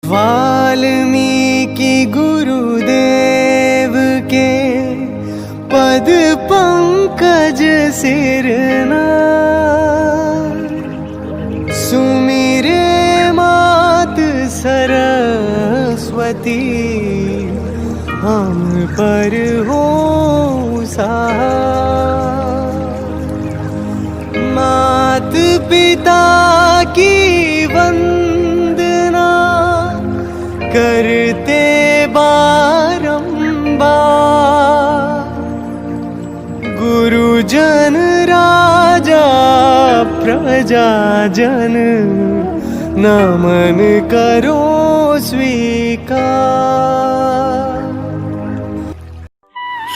वाल्मीकि गुरुदेव के पद पंकज सिरना, सुमिरे मात सरस्वती, हम पर हो सहाय। मात पिता की वंदना करते बारंबार, गुरुजन राजा प्रजाजन, नमन करो स्वीकार।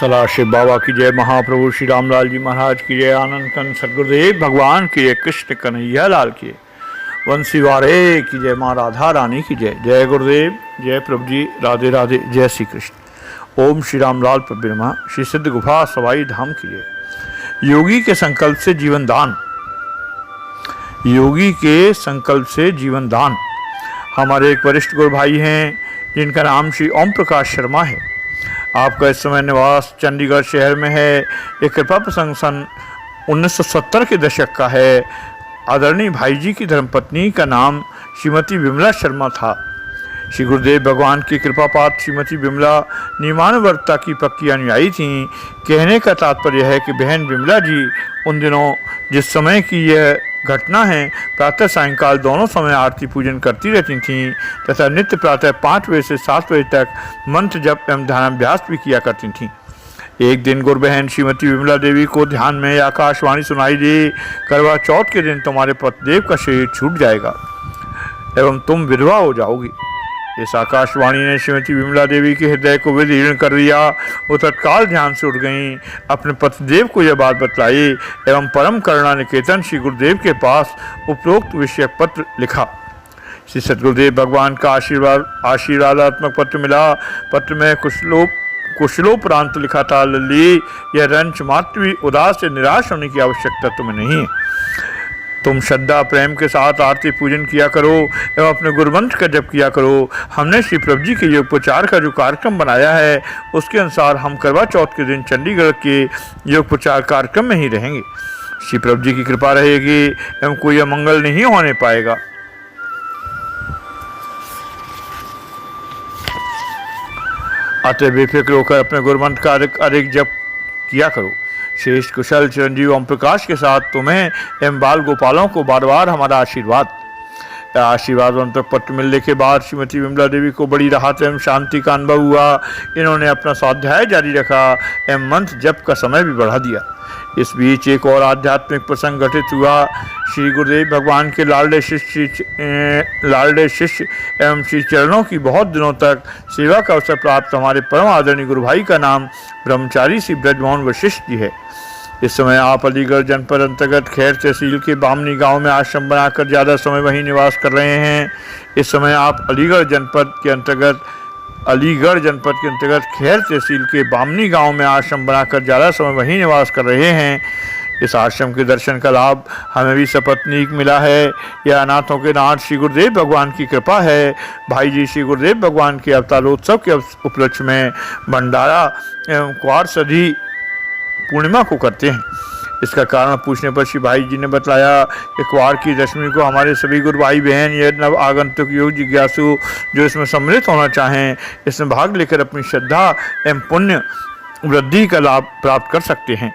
सलाह शिव बाबा की जय, महाप्रभु श्री रामलाल जी महाराज की जय, आनंद कंद सदगुरुदेव भगवान की जय, कृष्ण कन्हैया लाल की जय, वंशी वारे की जय, माँ राधा रानी की जय। जय गुरुदेव, जय प्रभु जी, राधे राधे, जय श्री कृष्ण। ओम श्री रामलाल प्रभु, श्री सिद्ध गुफा सवाई धाम की जय। योगी के संकल्प से जीवन दान, योगी के संकल्प से जीवन दान। हमारे एक वरिष्ठ गुरु भाई हैं जिनका नाम श्री ओम प्रकाश शर्मा है। आपका इस समय निवास चंडीगढ़ शहर में है। एक कृपा प्रसंग सन 1970 के दशक का है। आदरणीय भाई जी की धर्मपत्नी का नाम श्रीमती विमला शर्मा था। श्री गुरुदेव भगवान की कृपा पात्र श्रीमती विमला नियमानुवर्तता की पक्की अनुयायी थीं। कहने का तात्पर्य है कि बहन विमला जी उन दिनों जिस समय की यह घटना है, प्रातः सायंकाल दोनों समय आरती पूजन करती रहती थीं तथा नित्य प्रातः 5 बजे से 7 बजे तक मंत्र जप एवं ध्यानाभ्यास भी किया करती थीं। एक दिन गुरु बहन श्रीमती विमला देवी को ध्यान में आकाशवाणी सुनाई दी, करवा चौथ के दिन तुम्हारे पतिदेव का शरीर छूट जाएगा एवं तुम विधवा हो जाओगी। इस आकाशवाणी ने श्रीमती विमला देवी के हृदय को विदीर्ण कर दिया। वो तत्काल ध्यान से उठ गईं, अपने पतिदेव को यह बात बतलाई एवं परम करुणा निकेतन श्री गुरुदेव के पास उपरोक्त विषयक पत्र लिखा। श्री सद्गुरुदेव भगवान का आशीर्वादात्मक पत्र मिला। पत्र में कुशलोपरांत लिखा था, लल्ली, यह रंच मात्र भी उदास से निराश होने की आवश्यकता तुम्हें नहीं है। तुम श्रद्धा प्रेम के साथ आरती पूजन किया करो एवं अपने गुरुमंत्र का जप किया करो। हमने श्री प्रभु जी के योगोपचार का जो कार्यक्रम बनाया है उसके अनुसार हम करवा चौथ के दिन चंडीगढ़ के योगोपचार कार्यक्रम में ही रहेंगे। श्री प्रभु जी की कृपा रहेगी एवं कोई अमंगल नहीं होने पाएगा। अतः बेफिक्र होकर अपने गुरुमंत्र का अधिक जप किया करो। श्रेष्ठ कुशल चिरंजीव ओम प्रकाश के साथ तुम्हें एवं बाल गोपालों को बार बार हमारा आशीर्वाद। आशीर्वादवंतक पत्र मिलने के बाद श्रीमती विमला देवी को बड़ी राहत एवं शांति का अनुभव हुआ। इन्होंने अपना स्वाध्याय जारी रखा एवं मंत्र जप का समय भी बढ़ा दिया। इस बीच एक और आध्यात्मिक प्रसंग घटित हुआ। श्री गुरुदेव भगवान के लाडले शिष्य एवं श्री चरणों की बहुत दिनों तक सेवा का अवसर प्राप्त हमारे परम आदरणीय गुरु भाई का नाम ब्रह्मचारी श्री ब्रजमोहन वशिष्ठ जी है। इस समय आप अलीगढ़ जनपद अंतर्गत खैर तहसील के बामनी गांव में आश्रम बनाकर ज़्यादा समय वहीं निवास कर रहे हैं। इस समय आप अलीगढ़ जनपद के अंतर्गत खैर तहसील के बामनी गांव में आश्रम बनाकर ज़्यादा समय वहीं निवास कर रहे हैं। इस आश्रम के दर्शन का लाभ हमें भी सपत्नीक मिला है। यह अनाथों के नाथ श्री गुरुदेव भगवान की कृपा है। भाई जी श्री गुरुदेव भगवान के अवतारोत्सव के उपलक्ष्य में भंडारा एवं क्वार सधी पूर्णिमा को करते हैं। इसका कारण पूछने पर श्री भाई जी ने बताया कि क्वार की दशमी को हमारे सभी गुरु भाई बहन यह नव आगंतुक योग जिज्ञासु जो इसमें सम्मिलित होना चाहें, इसमें भाग लेकर अपनी श्रद्धा एवं पुण्य वृद्धि का लाभ प्राप्त कर सकते हैं।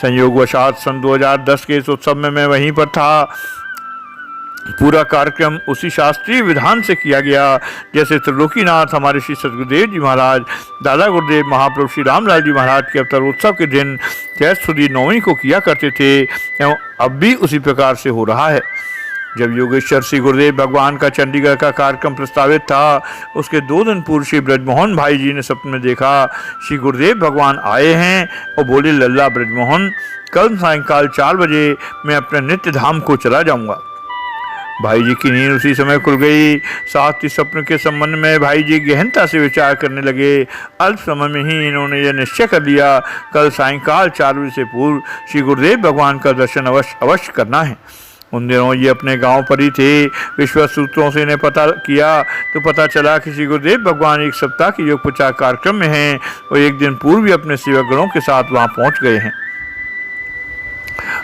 संयोगवशात सन 2010 के इस उत्सव में मैं वहीं पर था। पूरा कार्यक्रम उसी शास्त्रीय विधान से किया गया जैसे त्रिलोकीनाथ हमारे श्री सद्गुरुदेव जी महाराज, दादा गुरुदेव महाप्रभु श्री रामलाल जी महाराज के अवतारोत्सव के दिन चैत सुदी 9वीं को किया करते थे एवं अब भी उसी प्रकार से हो रहा है। जब योगेश्वर श्री गुरुदेव भगवान का चंडीगढ़ का कार्यक्रम प्रस्तावित था, उसके 2 दिन पूर्व श्री ब्रजमोहन भाई जी ने सपने में देखा श्री गुरुदेव भगवान आए हैं और बोले, लल्ला ब्रजमोहन, कल सायंकाल 4 बजे मैं अपने नित्य धाम को चला जाऊंगा। भाई जी की नींद उसी समय खुल गई। साथ ही स्वप्न के संबंध में भाई जी गहनता से विचार करने लगे। अल्प समय में ही इन्होंने यह निश्चय कर लिया, कल सायंकाल 4 बजे से पूर्व श्री गुरुदेव भगवान का दर्शन अवश्य करना है। उन दिनों ये अपने गांव पर ही थे। विश्वस्त सूत्रों से इन्हें पता किया तो पता चला कि श्री गुरुदेव भगवान एक सप्ताह के योग प्रचार कार्यक्रम में हैं और एक दिन पूर्व भी अपने सेवक गणों के साथ वहां पहुंच गए हैं।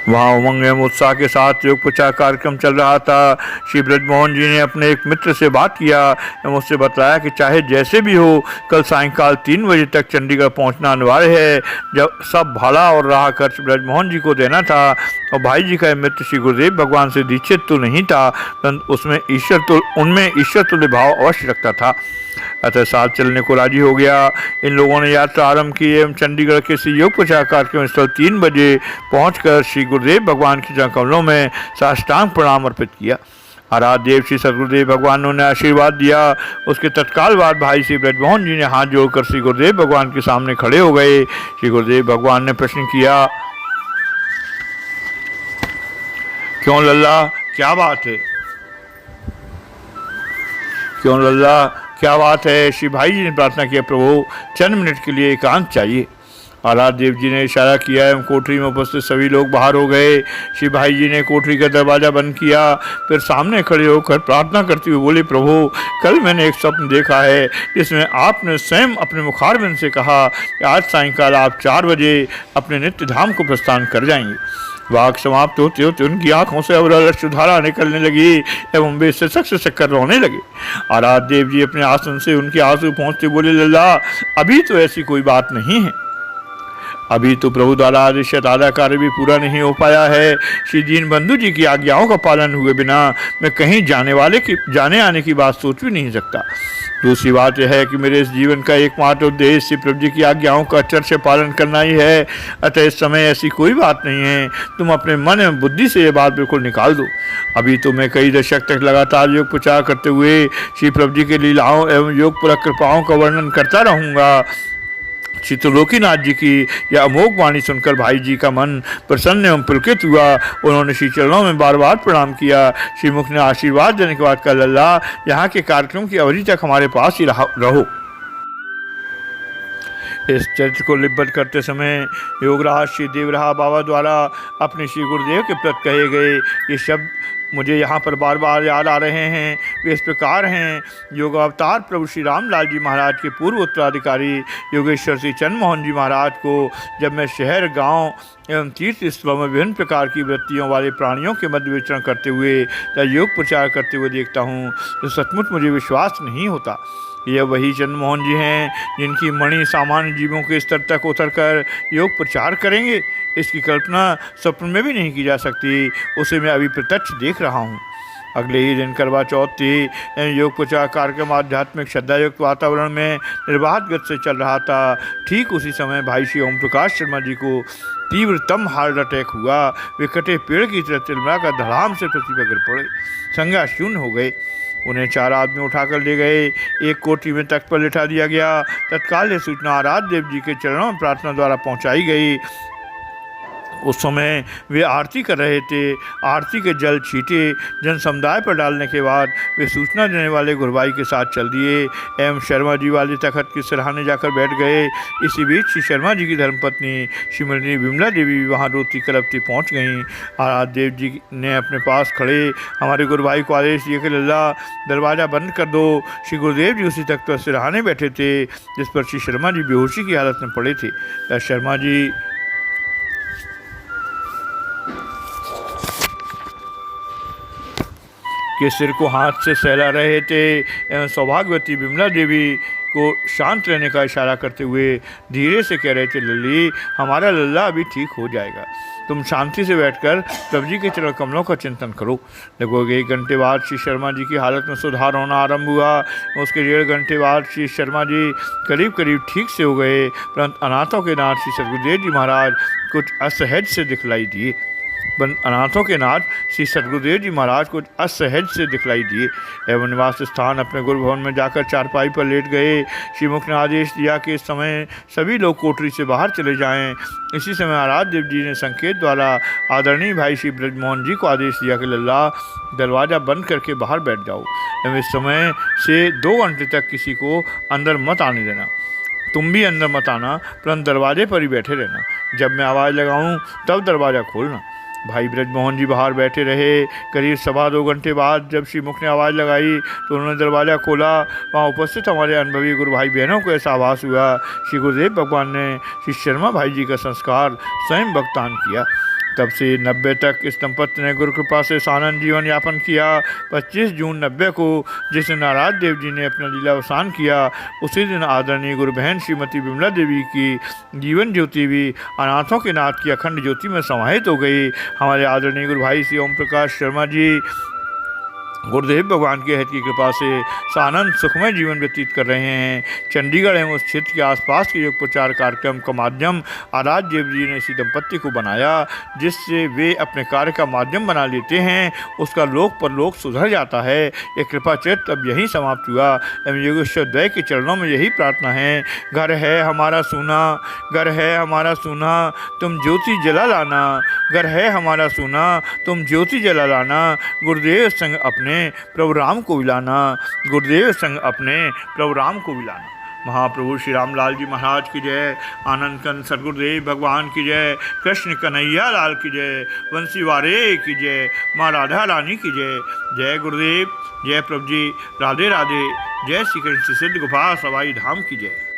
वहाँ उमंग एवं उत्साह के साथ योग प्रचार कार्यक्रम चल रहा था। श्री ब्रजमोहन जी ने अपने एक मित्र से बात किया एवं उससे बताया कि चाहे जैसे भी हो कल सायंकाल 3 बजे तक चंडीगढ़ पहुंचना अनिवार्य है। जब सब भाड़ा और राह खर्च ब्रजमोहन जी को देना था और भाई जी का मित्र श्री गुरुदेव भगवान से दीक्षित तो नहीं था, परंतु उनमें ईश्वर तुल्य भाव अवश्य रखता था। अतः साथ चलने को राजी हो गया। इन लोगों ने यात्रा आरंभ की एवं चंडीगढ़ के श्री योग प्रचार कार्यक्रम स्थल 3 बजे पहुंचकर श्री गुरुदेव भगवान के चरण कमलों में साष्टांग प्रणाम अर्पित किया। आराध्य देव श्री सदगुरुदेव भगवान ने उन्हें आशीर्वाद दिया। उसके तत्काल बाद भाई श्री ब्रजमोहन जी ने हाथ जोड़कर श्री गुरुदेव भगवान के सामने खड़े हो गए। श्री गुरुदेव भगवान ने प्रश्न किया, क्यों लल्ला, क्या बात है? क्यों लल्ला, क्या बात है? श्री भाई जी ने प्रार्थना किया, प्रभु चंद मिनट के लिए एकांत चाहिए। आराध्य देव जी ने इशारा किया एवं कोठरी में उपस्थित सभी लोग बाहर हो गए। श्री भाई जी ने कोठरी का दरवाज़ा बंद किया, फिर सामने खड़े होकर प्रार्थना करते हुए बोले, प्रभु कल मैंने एक स्वप्न देखा है जिसमें आपने स्वयं अपने मुखारबिंद से कहा कि आज सायंकाल आप 4 बजे अपने नित्य धाम को प्रस्थान कर जाएंगे। वाक समाप्त होते होते उनकी आंखों से अश्रुधारा निकलने लगी एवं वे सशक कर रोने लगे। आराध्य देव जी अपने आसन से उनके आंसू पहुँचते बोले, लल्ला अभी तो ऐसी कोई बात नहीं है, अभी तो प्रभु द्वारा आदेश आधा कार्य भी पूरा नहीं हो पाया है। श्री दीन बंधु जी की आज्ञाओं का पालन हुए बिना मैं कहीं जाने आने की बात सोच भी नहीं सकता। दूसरी बात यह है कि मेरे इस जीवन का एकमात्र उद्देश्य श्री प्रभु जी की आज्ञाओं का अक्षर से पालन करना ही है। अतः इस समय ऐसी कोई बात नहीं है, तुम अपने मन एवं बुद्धि से ये बात बिल्कुल निकाल दो। अभी तो मैं कई दशक तक लगातार योग प्रचार करते हुए श्री प्रभु जी की लीलाओं एवं योग पर कृपाओं का वर्णन करता रहूँगा। श्री त्रिलोकीनाथ जी की यह अमोघ वाणी सुनकर भाई जी का मन प्रसन्न एवं पुलकित हुआ। उन्होंने श्री चरणों में बार बार प्रणाम किया। श्री मुख ने आशीर्वाद देने के बाद कहा, लल्ला यहाँ के कार्यक्रम की अवधि तक हमारे पास ही रहो। इस चरित्र को लिपिबद्ध करते समय योगराज श्री देवराहा बाबा द्वारा अपने श्री गुरुदेव के प्रति कहे गए ये शब्द मुझे यहाँ पर बार बार याद आ रहे हैं। वे इस प्रकार हैं, योग अवतार प्रभु श्री रामलाल जी महाराज के पूर्व उत्तराधिकारी योगेश्वर श्री चंद्र मोहन जी महाराज को जब मैं शहर, गांव एवं तीर्थ स्थलों में विभिन्न प्रकार की वृत्तियों वाले प्राणियों के मध्य विचरण करते हुए या योग प्रचार करते हुए देखता हूँ तो सचमुच मुझे विश्वास नहीं होता। यह वही चंद्र मोहन जी हैं जिनकी मणि सामान्य जीवों के स्तर तक उतरकर योग प्रचार करेंगे। इसकी कल्पना स्वप्न में भी नहीं की जा सकती। उसे मैं अभी प्रत्यक्ष देख रहा हूँ। अगले ही दिन करवा चौथ थी। योग प्रचार कार्यक्रम आध्यात्मिक श्रद्धायुक्त वातावरण में निर्बाध गति से चल रहा था। ठीक उसी समय भाई श्री ओम प्रकाश शर्मा जी को तीव्रतम हार्ट अटैक हुआ। वे कटे पेड़ की तरह तिलमिलाकर धड़ाम से पृथ्वी पर गिर पड़े, संज्ञा शून्य हो गए। उन्हें 4 आदमी उठाकर ले गए। एक कोठी में तख्त पर लिटा दिया गया। तत्काल ये सूचना आराध्य देव जी के चरणों में प्रार्थना द्वारा पहुंचाई गई। उस समय वे आरती कर रहे थे। आरती के जल छींटे जन समुदाय पर डालने के बाद वे सूचना देने वाले गुरबाई के साथ चल दिए एवं शर्मा जी वाले तखत के सिरहाने जाकर बैठ गए। इसी बीच श्री शर्मा जी की धर्मपत्नी श्रीमती विमला देवी भी वहाँ रोती कलपती पहुँच गईं। आराध्य देव जी ने अपने पास खड़े हमारे गुरबाई को आदेश दिया कि लल्ला दरवाज़ा बंद कर दो। श्री गुरुदेव जी उसी तख्त पर सिरहाने बैठे थे जिस पर श्री शर्मा जी बेहोशी की हालत में पड़े थे। शर्मा जी के सिर को हाथ से सहला रहे थे एवं सौभाग्यवती विमला देवी को शांत रहने का इशारा करते हुए धीरे से कह रहे थे, लल्ली हमारा लल्ला अभी ठीक हो जाएगा, तुम शांति से बैठकर प्रभु जी के चरण कमलों का चिंतन करो। लगभग 1 घंटे बाद श्री शर्मा जी की हालत में सुधार होना आरंभ हुआ। उसके 1.5 घंटे बाद श्री शर्मा जी करीब करीब ठीक से हो गए, परंतु अनाथों के नाथ श्री सदगुरुदेव जी महाराज कुछ असहज से दिखलाई दिए। अनाथों के नाथ श्री सदगुरुदेव जी महाराज कुछ असहज से दिखलाई दिए एवं निवास स्थान अपने गुरु भवन में जाकर चारपाई पर लेट गए। श्री मुख ने आदेश दिया कि इस समय सभी लोग कोठरी से बाहर चले जाएं। इसी समय आराध्य देव जी ने संकेत द्वारा आदरणीय भाई श्री ब्रजमोहन जी को आदेश दिया कि लल्ला दरवाज़ा बंद करके बाहर बैठ जाओ एवं इस समय से 2 घंटे तक किसी को अंदर मत आने देना। तुम भी अंदर मत आना, परंतु दरवाजे पर ही बैठे रहना। जब मैं आवाज़ लगाऊं तब दरवाज़ा खोलना। भाई ब्रजमोहन जी बाहर बैठे रहे। करीब 2.25 घंटे बाद जब श्री मुख ने आवाज़ लगाई तो उन्होंने दरवाज़ा खोला। वहाँ उपस्थित हमारे अनुभवी गुरु भाई बहनों को ऐसा आभास हुआ श्री गुरुदेव भगवान ने श्री शर्मा भाई जी का संस्कार स्वयं भुगतान किया। तब से 90 तक इस दंपत्ति ने गुरु कृपा से सानंद जीवन यापन किया। 25 जून 90 को जिस दिन नाराज देव जी ने अपना लीलावसान किया, उसी दिन आदरणीय गुरु बहन श्रीमती विमला देवी की जीवन ज्योति भी अनाथों के नाथ की अखंड ज्योति में समाहित हो गई। हमारे आदरणीय गुरु भाई श्री ओम प्रकाश शर्मा जी गुरुदेव भगवान के हित की कृपा से सानंद सुखमय जीवन व्यतीत कर रहे हैं। चंडीगढ़ एवं उस क्षेत्र के आसपास के योग प्रचार कार्यक्रम का माध्यम आराध्य देव जी ने इसी दंपत्ति को बनाया, जिससे वे अपने कार्य का माध्यम बना लेते हैं, उसका लोक परलोक सुधर जाता है। ये कृपा चरित्र अब यहीं समाप्त हुआ एवं योगेश्वर द्वय के चरणों में यही प्रार्थना है। घर है हमारा सोना, घर है हमारा सोना, तुम ज्योति जला लाना, घर है हमारा सोना, तुम ज्योति जला लाना। गुरुदेव संग अपने प्रभु राम को विलाना, गुरुदेव संग अपने प्रभु राम को विलाना। महाप्रभु श्री रामलाल जी महाराज की जय, आनंद कंद सदगुरुदेव भगवान की जय, कृष्ण कन्हैया लाल की जय, वंशी वारे की जय, माँ राधा रानी की जय। जय गुरुदेव, जय प्रभु जी, राधे राधे। जय श्री कृष्ण सिद्ध गोपाल सवाई धाम की जय।